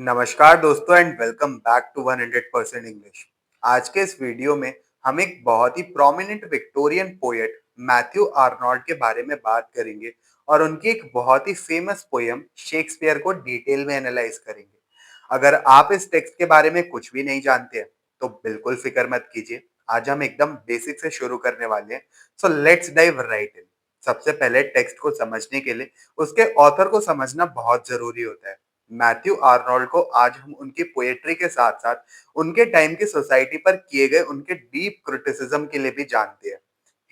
नमस्कार दोस्तों and welcome back to 100% English. आज के इस वीडियो में हम एक बहुत ही prominent Victorian poet Matthew Arnold के बारे में बात करेंगे और उनकी एक बहुत ही फेमस पोयम शेक्सपियर को डिटेल में एनालाइज करेंगे। अगर आप इस टेक्स्ट के बारे में कुछ भी नहीं जानते हैं तो बिल्कुल फिक्र मत कीजिए। आज हम एकदम बेसिक से शुरू करने वाले हैं। सो लेट्स डाइव राइट इन। सबसे पहले टेक्स्ट को समझने के लिए उसके ऑथर को समझना बहुत जरूरी होता है। मैथ्यू आर्नोल्ड को आज हम उनकी पोएट्री के साथ-साथ उनके टाइम की सोसाइटी पर किए गए उनके डीप क्रिटिसिज्म के लिए भी जानते हैं।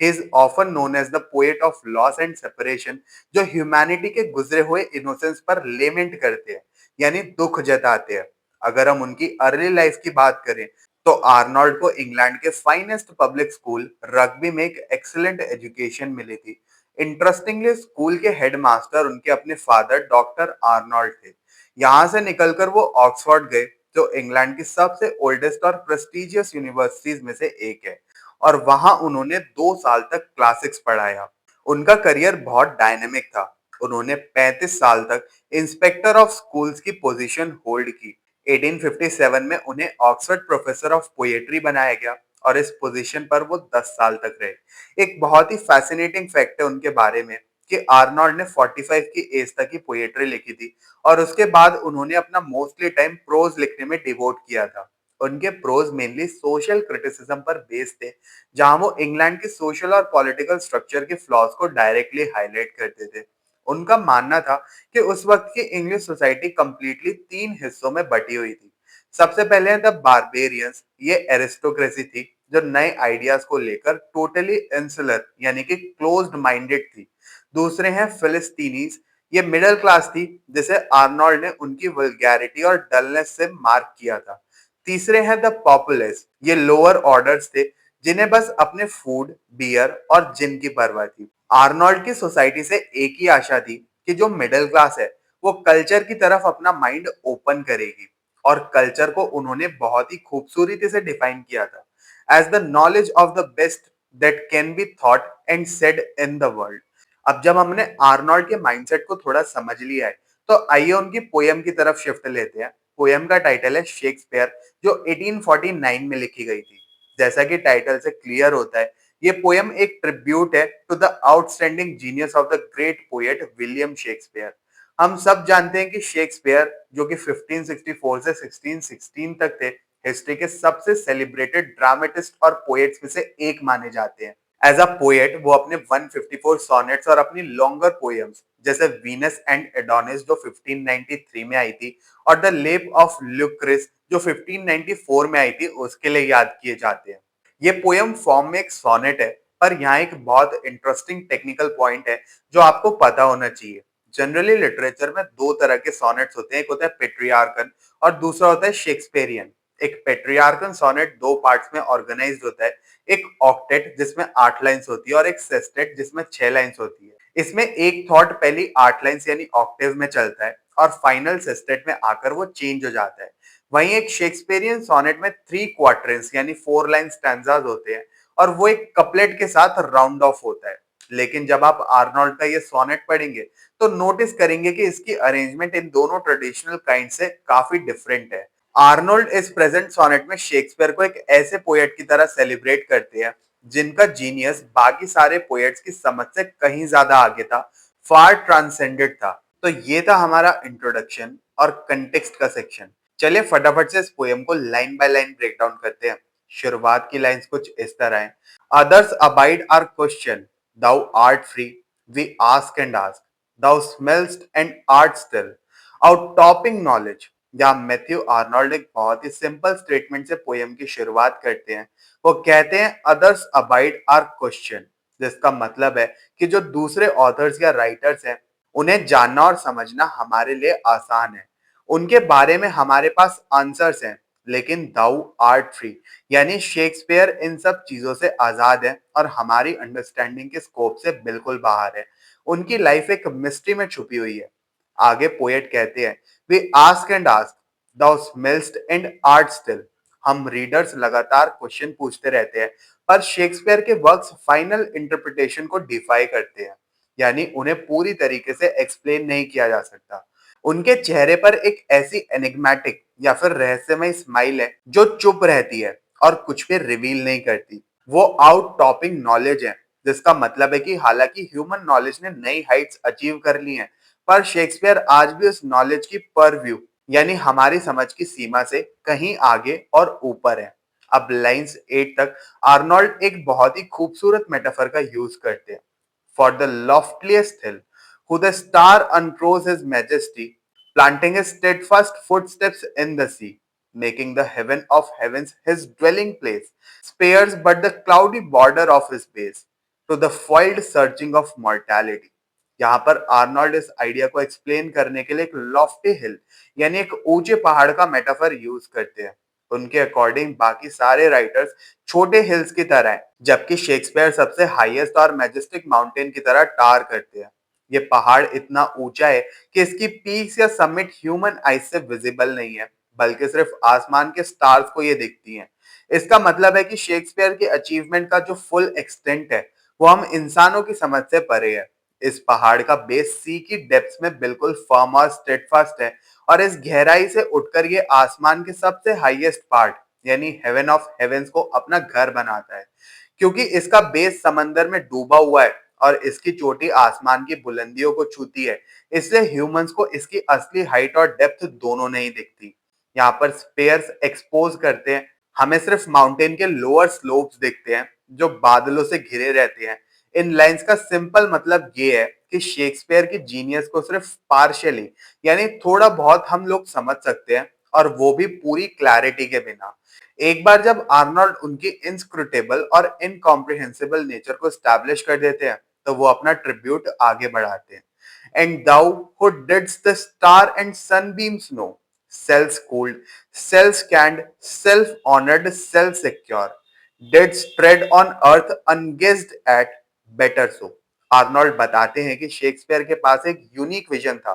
He is often known as the poet of loss and separation, जो ह्यूमैनिटी के गुजरे हुए इनोसेंस पर लेमेंट करते हैं, यानी दुख जताते हैं। अगर हम उनकी अर्ली लाइफ की बात करें तो आर्नोल्ड को इंग्लैंड के फाइनेस्ट पब्लिक स्कूल रग्बी में एक एक्सीलेंट एजुकेशन मिली थी। इंटरेस्टिंगली स्कूल के हेडमास्टर उनके अपने फादर डॉक्टर आर्नोल्ड थे। यहाँ से निकलकर वो ऑक्सफोर्ड गए, जो इंग्लैंड की सबसे ओल्डेस्ट और प्रेस्टिजियस यूनिवर्सिटीज में से एक है, और वहां उन्होंने 2 साल तक क्लासिक्स पढ़ाया। उनका करियर बहुत डायनेमिक था। उन्होंने 35 साल तक इंस्पेक्टर ऑफ स्कूल्स की पोजीशन होल्ड की। 1857 में उन्हें ऑक्सफोर्ड प्रोफेसर ऑफ पोएट्री बनाया गया और इस पोजीशन पर वो 10 साल तक रहे। एक बहुत ही फैसिनेटिंग फैक्ट है उनके बारे में कि आर्नोल्ड ने 45 की एज तक ही पोएट्री लिखी थी और उसके बाद उन्होंने अपना मोस्टली टाइम प्रोज लिखने में डिवोट किया था। उनके प्रोज मेनली सोशल क्रिटिसिज्म पर बेस्ड थे, जहां वो इंग्लैंड के सोशल और पॉलिटिकल स्ट्रक्चर के फ्लॉज को डायरेक्टली हाईलाइट करते थे। उनका मानना था कि उस वक्त की इंग्लिश सोसाइटी कंप्लीटली 3 हिस्सों में बटी हुई थी। सबसे पहले द बारबेरियंस, ये एरिस्टोक्रेसी थी जो नए आइडियाज को लेकर टोटली इंसुलर यानी कि क्लोज्ड माइंडेड थी। दूसरे हैं फिलिस्तीनीज, ये मिडिल क्लास थी जिसे आर्नोल्ड ने उनकी वल्गैरिटी और डलनेस से मार्क किया था। तीसरे हैं द पॉपुलस, ये लोअर ऑर्डर्स थे जिन्हें बस अपने फूड, बियर और जिन की परवाह थी। आर्नोल्ड की सोसाइटी से एक ही आशा थी कि जो मिडिल क्लास है वो कल्चर की तरफ अपना माइंड ओपन करेगी, और कल्चर को उन्होंने बहुत ही खूबसूरती से डिफाइन किया था as the knowledge of the best that can be thought and said in the world. अब जब हमने आर्नोल्ड के माइंडसेट को थोड़ा समझ लिया है तो आइए उनकी पोयम की तरफ शिफ्ट लेते हैं। पोयम का टाइटल है शेक्सपियर, जो 1849 में लिखी गई थी। जैसा कि टाइटल से क्लियर होता है, ये पोयम एक ट्रिब्यूट है to the outstanding genius of the great poet William Shakespeare. हम सब जानते हैं कि शेक्सपियर, जो कि 1564 से 1616 तक थे, हिस्ट्री के सबसे सेलिब्रेटेड ड्रामेटिस्ट और पोएट्स में से एक माने जाते हैं। एज अ पोएट वो अपने 154 सॉनेट्स और अपनी लॉन्गर पोएम्स जैसे वीनस एंड एडोनिस, जो 1593 में आई थी, और द लेप ऑफ ल्यूक्रिस, जो 1594 में आई थी, उसके लिए याद किए जाते हैं। ये पोयम फॉर्म में एक सोनेट है, पर यहाँ एक बहुत इंटरेस्टिंग टेक्निकल पॉइंट है जो आपको पता होना चाहिए। जनरली लिटरेचर में 2 तरह के सोनेट्स होते हैं, एक होता है पेट्रियार्कन और दूसरा होता है शेक्सपियरियन। एक पेट्रियार्कन सोनेट 2 पार्ट्स में ऑर्गेनाइज्ड होता है, एक ऑक्टेट जिसमें 8 लाइन्स होती है और एक सेस्टेट जिसमें 6 लाइन्स होती है। इसमें एक थॉट पहली 8 लाइन्स यानी ऑक्टेव में चलता है और फाइनल सेस्टेट में आकर वो चेंज हो जाता है। वहीं एक शेक्सपियरियन सोनेट में 3 क्वार्टर्स यानी 4 लाइन स्टैंजास होते हैं और वो एक कपलेट के साथ राउंड ऑफ होता है। लेकिन जब आप आर्नोल्ड का ये सोनेट पढ़ेंगे तो नोटिस करेंगे कि इसकी अरेंजमेंट इन दोनों ट्रेडिशनल काइंड से काफी डिफरेंट है। आर्नोल्ड इस प्रेजेंट सोनेट में शेक्सपियर को एक ऐसे पोएट की तरह सेलिब्रेट करते हैं जिनका जीनियस बाकी सारे पोएट्स की समझ से कहीं ज्यादा आगे था, फार ट्रांसेंडेड था। तो ये था हमारा इंट्रोडक्शन और कंटेक्स्ट का सेक्शन। चलिए फटाफट से इस पोएम को line by line break down करते हैं। शुरुआत की लाइंस कुछ इस तरह हैं। Others abide our question, thou art free, we ask and ask, thou smellst and art still, outtopping knowledge। जहाँ मैथ्यू आर्नोल्ड एक बहुत ही सिंपल स्टेटमेंट से पोएम की शुरुआत करते हैं। वो कहते हैं अदर्स अबाइड आर क्वेश्चन, जिसका मतलब है कि जो दूसरे ऑथर्स या राइटर्स हैं उन्हें जानना और समझना हमारे लिए आसान है। उनके बारे में हमारे पास आंसर्स हैं, लेकिन दाउ आर्ट फ्री यानी शेक्सपियर इन सब चीजों से आजाद है और हमारी अंडरस्टैंडिंग के स्कोप से बिल्कुल बाहर है। उनकी लाइफ एक मिस्ट्री में छुपी हुई है। आगे पोएट कहते हैं we ask and ask, thou smellst and art still। हम रीडर्स लगातार क्वेश्चन पूछते रहते हैं, पर शेक्सपियर के वर्क्स फाइनल इंटरप्रिटेशन को डिफाई करते हैं, यानी उन्हें पूरी तरीके से एक्सप्लेन नहीं किया जा सकता। उनके चेहरे पर एक ऐसी एनिग्मेटिक या फिर रहस्यमय स्माइल है जो चुप रहती है और कुछ भी रिवील नहीं करती। वो आउट टॉपिंग नॉलेज है, जिसका मतलब है कि हालांकि ह्यूमन नॉलेज ने नई हाइट्स अचीव कर ली हैं, पर शेक्सपियर आज भी उस नॉलेज की परव्यू यानी हमारी समझ की सीमा से कहीं आगे और ऊपर है। अब लाइंस 8 तक आर्नोल्ड एक बहुत ही खूबसूरत मेटाफर का यूज करते हैं। For the loftiest hill, who the star uncrows his majesty, planting his steadfast footsteps in the sea, making the heaven of heavens his dwelling place, spares but the cloudy border of his base, to the foiled searching of mortality. यहाँ पर Arnold इस idea को explain करने के लिए एक Lofty हिल यानी एक ऊंचे पहाड़ का मेटाफर यूज करते हैं। उनके अकॉर्डिंग बाकी सारे राइटर्स छोटे हिल्स की तरह हैं, जबकि शेक्सपियर सबसे हाईएस्ट और मैजेस्टिक माउंटेन की तरह टार करते हैं। ये पहाड़ इतना ऊंचा है कि इसकी पीक्स या समिट ह्यूमन आइज से विजिबल नहीं है, बल्कि सिर्फ आसमान के स्टार्स को ये दिखती हैं। इसका मतलब है कि शेक्सपियर के अचीवमेंट का जो फुल एक्सटेंट है, वो हम इंसानों की समझ से परे है। इस पहाड़ का बेस सी की डेप्थ्स में बिल्कुल फर्म और स्टेडफास्ट है, और इस गहराई से उठकर ये आसमान के सबसे हाईएस्ट पार्ट यानी हेवन ऑफ हेवेंस को अपना घर बनाता है। क्योंकि इसका बेस समंदर में डूबा हुआ है और इसकी चोटी आसमान की बुलंदियों को छूती है, इसलिए ह्यूमंस को इसकी असली हाइट और डेप्थ दोनों नहीं दिखती। यहाँ पर स्पेयर्स एक्सपोज करते हैं, हमें सिर्फ माउंटेन के लोअर स्लोप्स दिखते हैं जो बादलों से घिरे रहते हैं। इन लाइंस का सिंपल मतलब ये है कि शेक्सपियर की जीनियस को सिर्फ पार्शियली यानी थोड़ा बहुत हम लोग समझ सकते हैं, और वो भी पूरी क्लैरिटी के बिना। एक बार जब आर्नोल्ड उनकी इनस्क्रूटेबल और इनकॉम्प्रिहेंसिबल नेचर को स्टैब्लिश कर देते हैं, तो वो अपना ट्रिब्यूट आगे बढ़ाते हैं। And thou who didst the star and sunbeams know, self schooled, self scanned, self honoured, self secure, didst tread on earth unguessed at, better so. Arnold बताते हैं कि शेक्सपियर के पास एक यूनिक विजन था,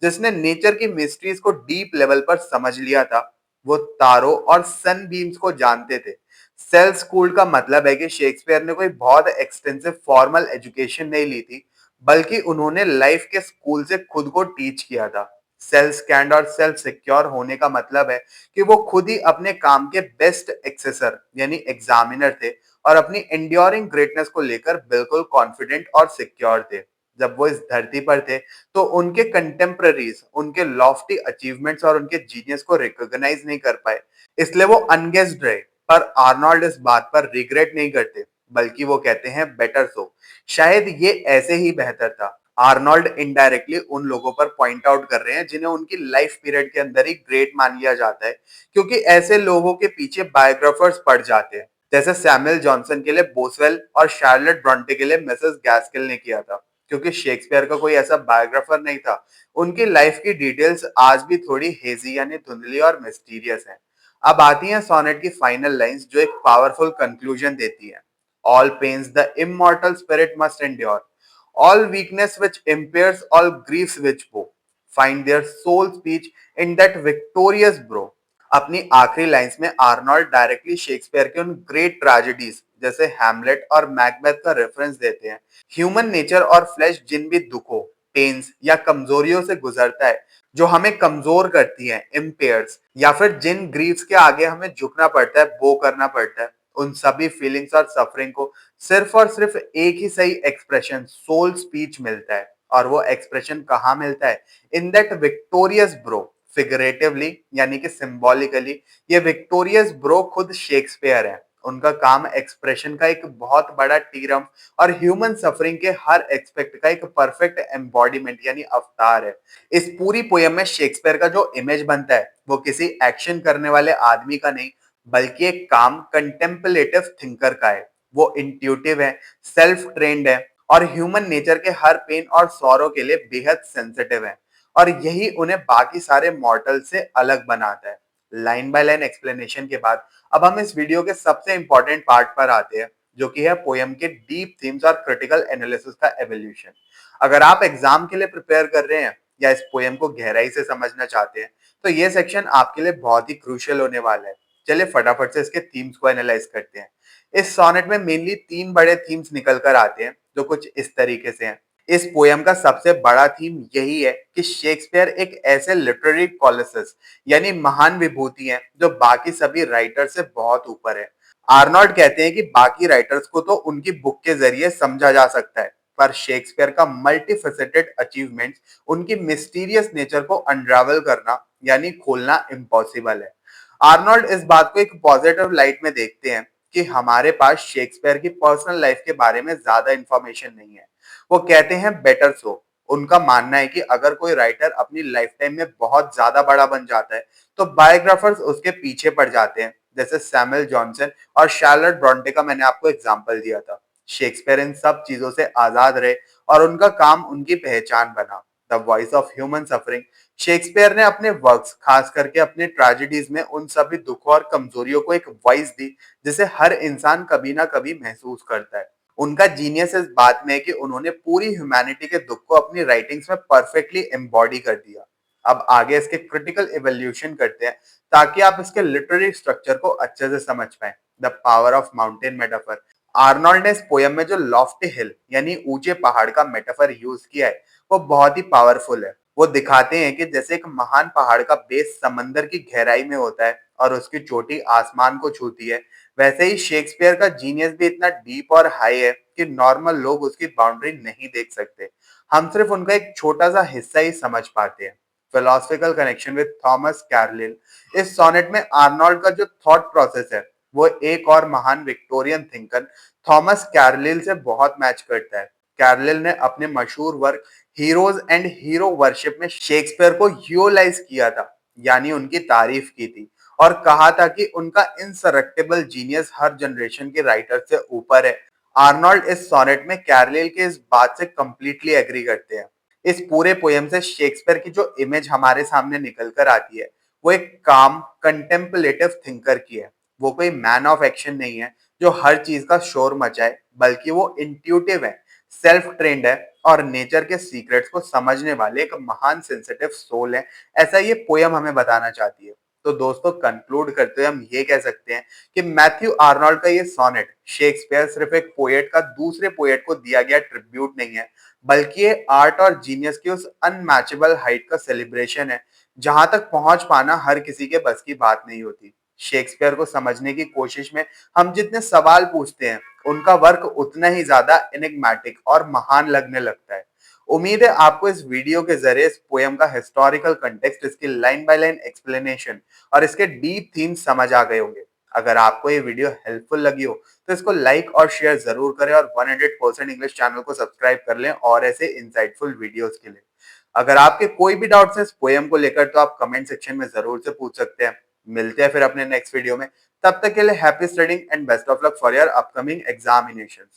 जिसने नेचर की मिस्ट्रीज को deep level पर समझ लिया था। वो तारों और सनबीम्स को जानते थे। सेल्फ स्कूल का मतलब है कि शेक्सपियर ने कोई बहुत एक्सटेंसिव फॉर्मल एजुकेशन नहीं ली थी, बल्कि उन्होंने लाइफ के स्कूल से खुद को टीच किया था। सेल्फ स्कैंड और सेल्फ सिक्योर होने का मतलब है कि वो खुद ही अपने काम के बेस्ट एक्सेसर यानी एग्जामिनर थे, और अपनी एंड्योरिंग ग्रेटनेस को लेकर बिल्कुल कॉन्फिडेंट और सिक्योर थे। जब वो इस धरती पर थे, तो उनके कंटेम्पररीज उनके लॉफ्टी अचीवमेंट्स और उनके जीनियस को रिकॉग्नाइज नहीं कर पाए, इसलिए वो अनगेस्ड रहे। पर आर्नोल्ड इस बात पर रिग्रेट नहीं करते, बल्कि वो कहते हैं बेटर सो, शायद ये ऐसे ही बेहतर था। आर्नोल्ड इनडायरेक्टली उन लोगों पर पॉइंट आउट कर रहे हैं जिन्हें उनकी लाइफ पीरियड के अंदर ही ग्रेट मान लिया जाता है, क्योंकि ऐसे लोगों के पीछे बायोग्राफर्स पड़ जाते हैं, जैसे सैमुअल जॉनसन के लिए बोसवेल और शार्लेट ब्रॉन्टे के लिए मिसेस गैस्किल ने किया था। क्योंकि शेक्सपियर का कोई ऐसा बायोग्राफर नहीं था, उनकी लाइफ की डिटेल्स आज भी थोड़ी हेजी यानी धुंधली और मिस्टीरियस हैं। अब आती हैं सोनेट की फाइनल लाइंस, जो एक पावरफुल कंक्लूजन देती है। All pains the immortal spirit must endure, all weakness which impairs, all griefs which woe, find their soul speech in that victorious bro। अपनी आखिरी लाइंस में आर्नोल्ड डायरेक्टली शेक्सपियर के उन great tragedies जैसे Hamlet और Macbeth का reference देते हैं। ह्यूमन नेचर और फ्लैश जिन भी दुखों, पेन्स या कमजोरियों से गुजरता है, जो हमें कमजोर करती है, इम्पेयर्स, या फिर जिन ग्रीव्स के आगे हमें झुकना पड़ता है, बो करना पड़ता है, उन सभी फीलिंग्स और सफरिंग को सिर्फ और सिर्फ एक ही सही एक्सप्रेशन, सोल स्पीच मिलता है। और वो एक्सप्रेशन कहाँ मिलता है? In that victorious bro. Figuratively यानी कि सिंबॉलिकली, ये विक्टोरियस ब्रो खुद शेक्सपियर है। उनका काम एक्सप्रेशन का एक बहुत बड़ा टीरम और ह्यूमन सफरिंग के हर एक्सपेक्ट का एक परफेक्ट एम्बॉडीमेंट यानी अवतार है। इस पूरी पोयम में शेक्सपियर का जो इमेज बनता है, वो किसी एक्शन करने वाले आदमी का नहीं, बल्कि एक काम कंटेम्पलेटिव थिंकर का है। वो इंट्यूटिव है, सेल्फ ट्रेन्ड है, और ह्यूमन नेचर के हर पेन और सौरों के लिए बेहद सेंसिटिव है, और यही उन्हें बाकी सारे मॉर्टल से अलग बनाता है। लाइन बाय लाइन एक्सप्लेनेशन के बाद अब हम इस वीडियो के सबसे इंपॉर्टेंट पार्ट पर आते हैं, जो कि है पोयम के डीप थीम्स और क्रिटिकल एनालिसिस का एवोल्यूशन। अगर आप एग्जाम के लिए प्रिपेयर कर रहे हैं या इस पोयम को गहराई से समझना चाहते हैं, तो ये सेक्शन आपके लिए बहुत ही क्रूशियल होने वाला है। चलिए फटाफट से इसके थीम्स को एनालाइज करते हैं। इस सोनेट में मेनली तीन बड़े थीम्स निकल कर आते हैं, जो कुछ इस तरीके से हैं। इस पोयम का सबसे बड़ा थीम यही है कि शेक्सपियर एक ऐसे लिटरेरी कॉलोसस यानी महान विभूति हैं जो बाकी सभी राइटर से बहुत ऊपर है। आर्नॉल्ड कहते हैं कि बाकी राइटर्स को तो उनकी बुक के जरिए समझा जा सकता है, पर शेक्सपियर का मल्टीफेसेटेड अचीवमेंट्स, उनकी मिस्टीरियस नेचर को अनरावल करना यानी खोलना इम्पॉसिबल है। आर्नोल्ड इस बात को एक पॉजिटिव लाइट में देखते हैं कि हमारे पास शेक्सपियर की पर्सनल लाइफ के बारे में ज्यादा इंफॉर्मेशन नहीं है। वो कहते हैं बेटर सो। उनका मानना है कि अगर कोई राइटर अपनी लाइफ टाइम में बहुत ज्यादा बड़ा बन जाता है तो बायोग्राफर्स उसके पीछे पड़ जाते हैं, जैसे सैमुअल जॉनसन और शार्लोट ब्रॉन्टे का मैंने आपको एग्जांपल दिया था। शेक्सपियर इन सब चीजों से आजाद रहे और उनका काम उनकी पहचान बना। The voice of human suffering. Shakespeare ने अपने वर्क्स, खास करके अपने ट्रेजेडीज में, उन सभी दुखों और कमजोरियों को एक वॉइस दी जिसे हर इंसान कभी ना कभी महसूस करता है। उनका जीनियस इस बात में है कि उन्होंने पूरी ह्यूमैनिटी के दुख को अपनी राइटिंग्स में परफेक्टली एम्बॉडी कर दिया। अब आगे इसके क्रिटिकल इवोल्यूशन करते हैं ताकि आप इसके लिटरेरी स्ट्रक्चर को अच्छे से समझ पाए। The power of mountain metaphor. Arnold ने इस पोयम में जो लॉफ्टी हिल यानी ऊंचे पहाड़ का मेटाफर यूज किया है वो बहुत ही पावरफुल है। वो दिखाते हैं कि जैसे एक महान पहाड़ का बेस समंदर की गहराई में होता है और उसकी चोटी आसमान को छूती है, वैसे ही शेक्सपियर का जीनियस भी इतना डीप और हाई है कि नॉर्मल लोग उसकी बाउंड्री नहीं देख सकते। हम सिर्फ उनका एक छोटा सा हिस्सा ही समझ पाते हैं। Philosophical connection with Thomas Carlyle. इस सोनेट में आर्नोल्ड का जो थॉट प्रोसेस है वो एक और महान विक्टोरियन थिंकर थॉमस कैरलिल से बहुत मैच करता है। कैरलिल ने अपने मशहूर work heroes and hero worship में शेक्सपियर को ह्यूलाइज किया था, यानी उनकी तारीफ की थी और कहा था कि उनका इंसरेक्टेबल जीनियस हर जनरेशन के राइटर से ऊपर है। आर्नोल्ड इस सोनेट में कैरलिल के इस बात से कंप्लीटली एग्री करते हैं। इस पूरे पोयम से शेक्सपियर की जो इमेज हमारे सामने निकल कर आती है वो एक काम कंटेम्पलेटिव थिंकर की है। वो कोई मैन ऑफ एक्शन नहीं है जो हर चीज का शोर मचाए, बल्कि वो इंट्यूटिव है, सेल्फ ट्रेन्ड है और नेचर के सीक्रेट्स को समझने वाले एक महान सेंसिटिव सोल है। ऐसा ये पोयम हमें बताना चाहती है। तो दोस्तों, कंक्लूड करते हुए हम ये कह सकते हैं कि मैथ्यू आर्नोल्ड का ये सोनेट शेक्सपियर सिर्फ एक पोएट का दूसरे पोएट को दिया गया ट्रिब्यूट नहीं है, बल्कि ये आर्ट और जीनियस की उस अनमैचेबल हाइट का सेलिब्रेशन है जहां तक पहुंच पाना हर किसी के बस की बात नहीं होती। शेक्सपियर को समझने की कोशिश में हम जितने सवाल पूछते हैं उनका वर्क उतना ही ज्यादा एनिग्मेटिक और महान लगने लगता है। उम्मीद है आपको इस वीडियो के जरिए इस पोयम का हिस्टोरिकल कंटेक्स्ट, इसकी लाइन बाय लाइन एक्सप्लेनेशन और इसके डीप थीम समझ आ गए होंगे। अगर आपको ये वीडियो हेल्पफुल लगी हो तो इसको लाइक और शेयर जरूर करें और 100% इंग्लिश चैनल को सब्सक्राइब कर लें और ऐसे इंसाइटफुल वीडियोस के लिए। अगर आपके कोई भी डाउट्स है इस पोयम को लेकर तो आप कमेंट सेक्शन में जरूर से पूछ सकते हैं। मिलते हैं फिर अपने नेक्स्ट वीडियो में। तब तक के लिए happy studying and best of luck for your upcoming examinations.